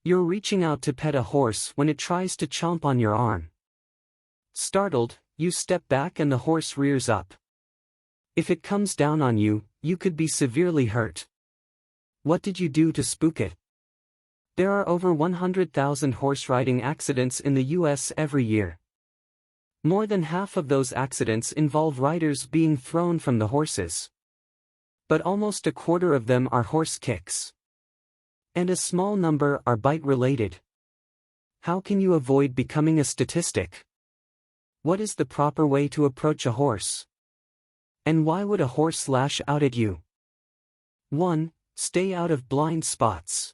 You're reaching out to pet a horse when it tries to chomp on your arm. Startled, you step back and the horse rears up. If it comes down on you, you could be severely hurt. What did you do to spook it? There are over 100,000 horse riding accidents in the US every year. More than half of those accidents involve riders being thrown from the horses. But almost a quarter of them are horse kicks. And a small number are bite-related. How can you avoid becoming a statistic? What is the proper way to approach a horse? And why would a horse lash out at you? 1. Stay out of blind spots.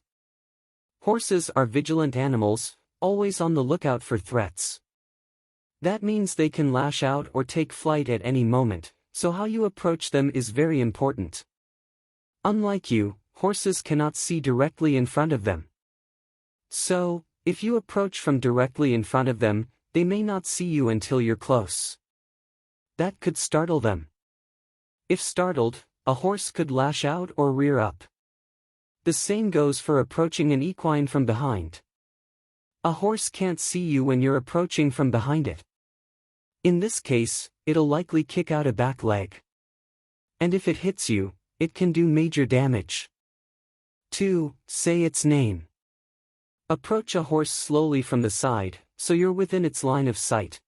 Horses are vigilant animals, always on the lookout for threats. That means they can lash out or take flight at any moment, so how you approach them is very important. Unlike you, horses cannot see directly in front of them. So, if you approach from directly in front of them, they may not see you until you're close. That could startle them. If startled, a horse could lash out or rear up. The same goes for approaching an equine from behind. A horse can't see you when you're approaching from behind it. In this case, it'll likely kick out a back leg. And if it hits you, it can do major damage. 2. Say its name. Approach a horse slowly from the side, so you're within its line of sight.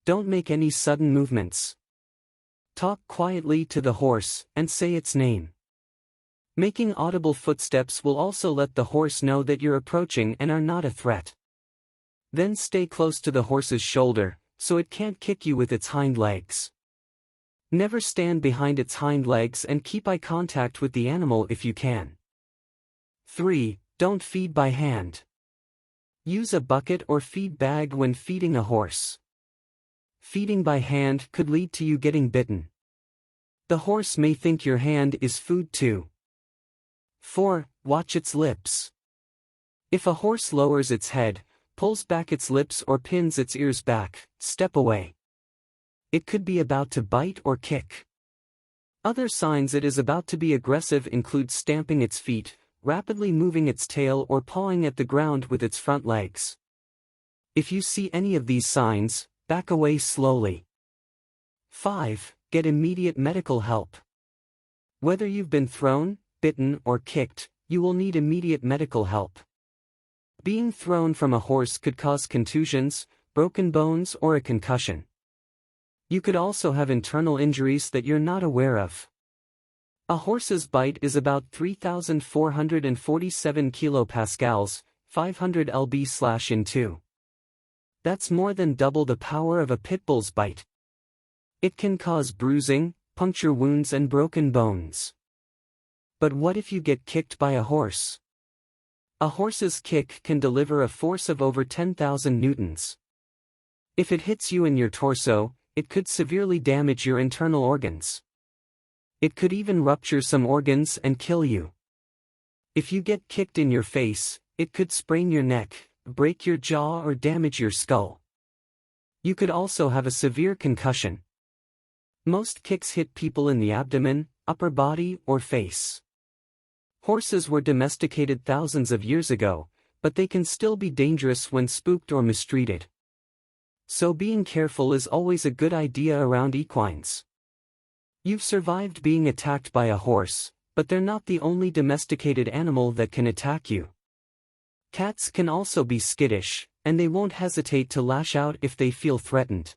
Don't make any sudden movements. Talk quietly to the horse, and say its name. Making audible footsteps will also let the horse know that you're approaching and are not a threat. Then stay close to the horse's shoulder, so it can't kick you with its hind legs. Never stand behind its hind legs and keep eye contact with the animal if you can. 3. Don't feed by hand. Use a bucket or feed bag when feeding a horse. Feeding by hand could lead to you getting bitten. The horse may think your hand is food too. 4. Watch its lips. If a horse lowers its head, pulls back its lips or pins its ears back, step away. It could be about to bite or kick. Other signs it is about to be aggressive include stamping its feet, rapidly moving its tail or pawing at the ground with its front legs. If you see any of these signs, back away slowly. 5. Get immediate medical help. Whether you've been thrown, bitten or kicked, you will need immediate medical help. Being thrown from a horse could cause contusions, broken bones or a concussion. You could also have internal injuries that you're not aware of. A horse's bite is about 3,447 kilopascals, 500 lb/in2. That's more than double the power of a pit bull's bite. It can cause bruising, puncture wounds and broken bones. But what if you get kicked by a horse? A horse's kick can deliver a force of over 10,000 newtons. If it hits you in your torso, it could severely damage your internal organs. It could even rupture some organs and kill you. If you get kicked in your face, it could sprain your neck, break your jaw or damage your skull. You could also have a severe concussion. Most kicks hit people in the abdomen, upper body or face. Horses were domesticated thousands of years ago, but they can still be dangerous when spooked or mistreated. So being careful is always a good idea around equines. You've survived being attacked by a horse, but they're not the only domesticated animal that can attack you. Cats can also be skittish, and they won't hesitate to lash out if they feel threatened.